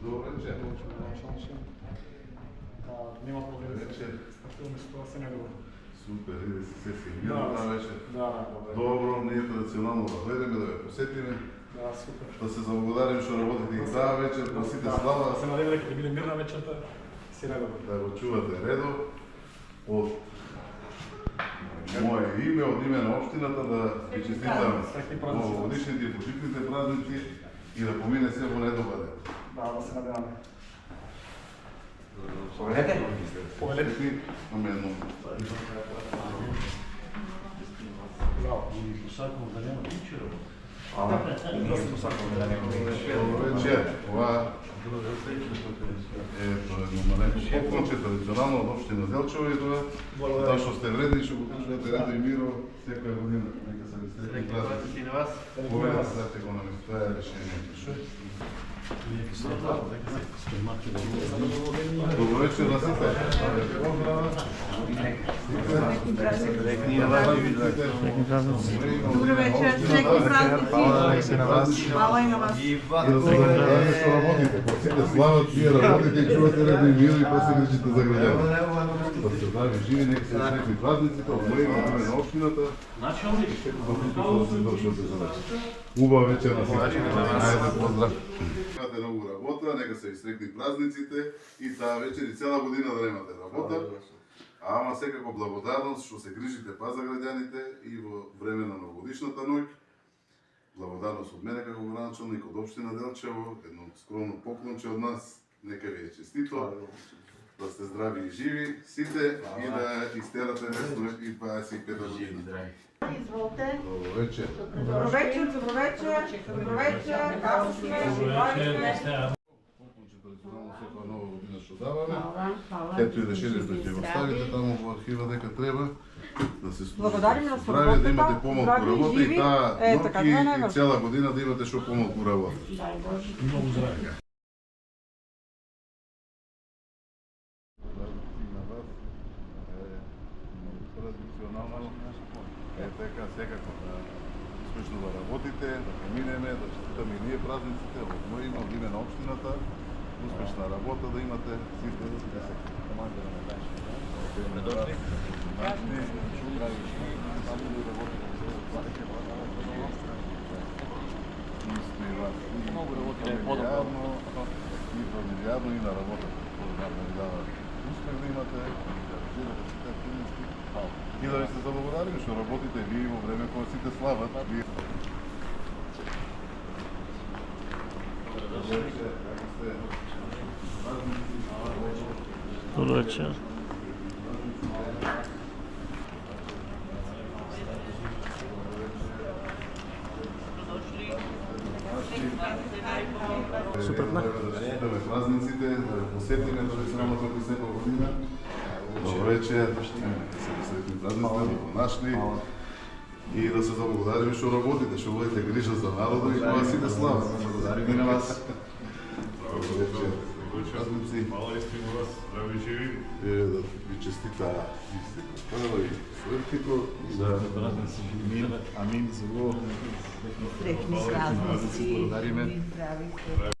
Добър вечер. Нема проблем. Вечер. Стартуваме ситуация недобро. Супер, и да си се сигнирам тази вечер. Да, добре. Добро, ние традиционално да гледаме, да ви посетиме. Да, супер. Да се заблагодарим, што работите и тази вечер, просите слава. Да се надева дека ќе биде мирна вечерта, си редовно. Да го чувате редо. Од мое име, од име на општината да ви честитам новогодишните и почитните празници и да помине се во недобар ден. Да се надеваме. Повелете? Повелете. Имаме едно. Браво. Посакам да нема ничего. Да се посакаме да нема Добро вечер. Това е едно маленко поклонче, традиционално од општина Делчево и тоа. Тоа што сте вредни, што го почувате редо и миро секоја година. Нека се ви сретни празници. на вас. Поведа сате го на место, тоа е решение. Добро вечер на сите. Поздрава. Добро вечер, среќни празници. Хвала и на вас. И да се забравяме што работите. Сите слават, вие работите и чувате редо и миро и после грижите за граѓани. Да се здрави живи, нека се среќни празниците, од моје име на општината. Убава вечер на сите. Ајде, поздрав. Имате многу работа, нека се ви среќни празниците и таа вечер и цела година да немате работа. Ама секако благодарност што се грижите па за граѓаните и во време на новогодишната ноќ. Благодарност од мене како градоначалник од општина Делчево, едно скромно поклонче од нас. Нека ви е честито. Да сте здрави и живи сите и да истерате несно и 25 година. Изволте. Добро вечер. Добро вечер, добро вечер, добро вечер. Како сме? Поклонче традиционално секоја нова година што даваме. Хвала. Ето и решението ќе го ставите таму во архива дека треба да се служи. Благодариме на Здравје, да имате соработата, помалку здрави и работа и живи. таа Така, тоа е ноќ и најважно. цела година да имате што помалку работа. Дај Боже. Многу здраве. На вас традиционално е така секако да успешно да работите, да поминеме, да честитаме и ние празниците, од мој име, од име на општината, успешна работа да имате сите да се командира на нашите. Добре Много работите по-добро. И фамилиарно и на работата. Успех да имате, да реализирате сите активности и да ви се заблагодарим што работите вие во време кога сите слават. Добро вечер. Супротна. Да ме празниците, да ви посетиме традиционално како и секоја година. Добро вечер. Се посетни празниците, добронашли. И да се заблагодарим што работите, што водите грижа за народот и кога сите слават. Благодарим и на вас. Добро вечер. Празници. Мало искрено вас, здрави и живи. Да ви честита и Стефано и Суетико и за празници. Амин. Амин за го. Среќни празници. Благодариме. Здрави.